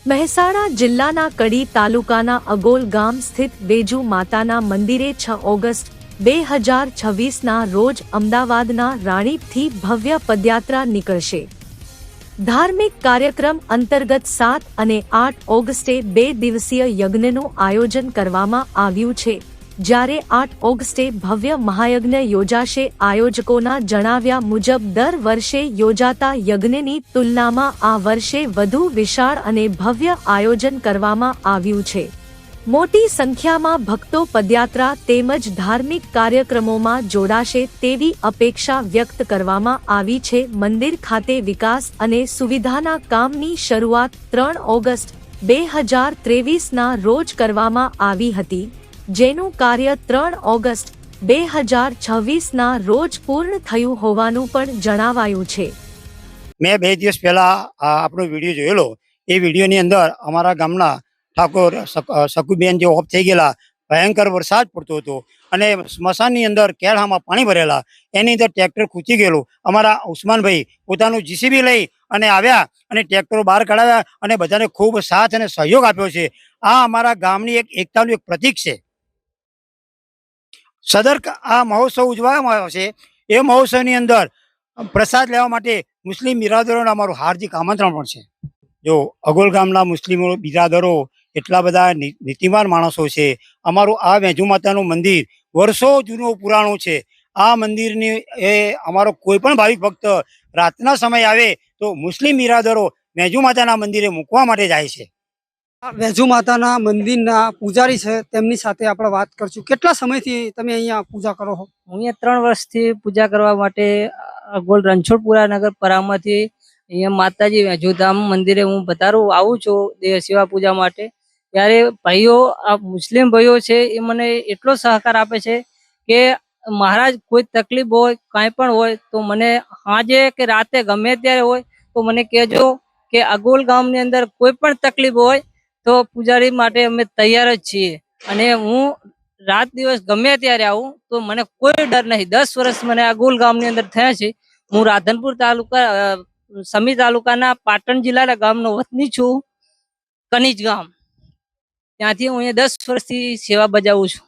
મહેસાણા જિલ્લાના કડી તાલુકાના અગોલ ગામ સ્થિત બેજુ માતાના મંદિરે 6 ઓગસ્ટ 2026ના રોજ અમદાવાદના રાણીપથી ભવ્ય પદયાત્રા નીકળશે। ધાર્મિક કાર્યક્રમ અંતર્ગત 7 અને 8 ઓગસ્ટે 2 દિવસીય યજ્ઞનું આયોજન કરવામાં આવ્યું છે, જ્યારે 8 ઓગસ્ટે ભવ્ય મહાયજ્ઞ યોજાશે। આયોજકોના જણાવ્યા મુજબ દર વર્ષે યોજાતા યજ્ઞની તુલનામાં આ વર્ષે વધુ વિશાળ અને ભવ્ય આયોજન કરવામાં આવ્યું છે। મોટી સંખ્યામાં ભક્તો પદયાત્રા તેમજ ધાર્મિક કાર્યક્રમોમાં જોડાશે તેવી અપેક્ષા વ્યક્ત કરવામાં આવી છે। મંદિર ખાતે વિકાસ અને સુવિધાના કામની શરૂઆત 3 ઓગસ્ટ 2023ના રોજ કરવામાં આવી હતી, જેનું કાર્ય 3 ઓગસ્ટ 2026ના રોજ પૂર્ણ થયું હોવાનું પણ જણાવાયું છે। મેં 2 દિવસ પહેલા આપણો વિડીયો જોયેલો। એ વિડીયોની અંદર અમારા ગામના ઠાકોર શકુબેન જે ઓફ થઈ ગયેલા, ભયંકર વરસાદ પડતો હતો અને સ્મશાનની અંદર કેળામાં પાણી ભરેલા, એની અંદર ટ્રેક્ટર ખૂંચી ગયેલું। અમારા ઉસ્માનભાઈ પોતાનું જીસીબી લઈ અને આવ્યા અને ટ્રેક્ટરો બહાર કાઢ્યા અને બધાને ખૂબ સાથ અને સહયોગ આપ્યો છે। આ અમારા ગામની એક એકતાનું એક પ્રતીક છે। સદર આ મહોત્સવ ઉજવવામાં આવશે। એ મહોત્સવની અંદર પ્રસાદ લેવા માટે મુસ્લિમ બિરાદરોને અમારું હાર્દિક આમંત્રણ પણ છે। જો અગોલ ગામના મુસ્લિમો બિરાદરો એટલા બધા નીતિમાન માણસો છે। અમારું આ વેજુ માતાનું મંદિર વર્ષો જૂનું પુરાણું છે। આ મંદિરની એ અમારો કોઈ પણ ભાવિક ભક્ત રાતના સમય આવે તો મુસ્લિમ બિરાદરો વેજુ માતાના મંદિરે મૂકવા માટે જાય છે। વેજુ માતાના મંદિરના પૂજારી છે, તેમની સાથે આપણે વાત કરશું। કેટલા સમયથી તમે અહીંયા પૂજા કરો છો? હું અહીંયા 3 વર્ષથી પૂજા કરવા માટે અગોલ રણછોડપુરા નગર પરામાંથી અહીંયા માતાજી વેજુધામ મંદિરે હું વધારું આવું છું દેવ સેવા પૂજા માટે। ત્યારે ભાઈઓ, આ મુસ્લિમ ભાઈઓ છે, એ મને એટલો સહકાર આપે છે કે મહારાજ કોઈ તકલીફ હોય, કાંઈ પણ હોય તો મને સાંજે કે રાતે ગમે ત્યારે હોય તો મને કહેજો કે અગોલ ગામની અંદર કોઈ પણ તકલીફ હોય તો પૂજારી માટે અમે તૈયાર જ છીએ અને હું રાત દિવસ ગમે ત્યારે આવું તો મને કોઈ ડર નહીં। 10 વર્ષ મને અગોલ ગામની અંદર થયા છે। હું રાધનપુર તાલુકા સમી તાલુકાના પાટણ જિલ્લાના ગામનો વતની છું, કનીજ ગામ। ત્યાંથી હું અહીંયા 10 વર્ષથી સેવા બજાવું છું।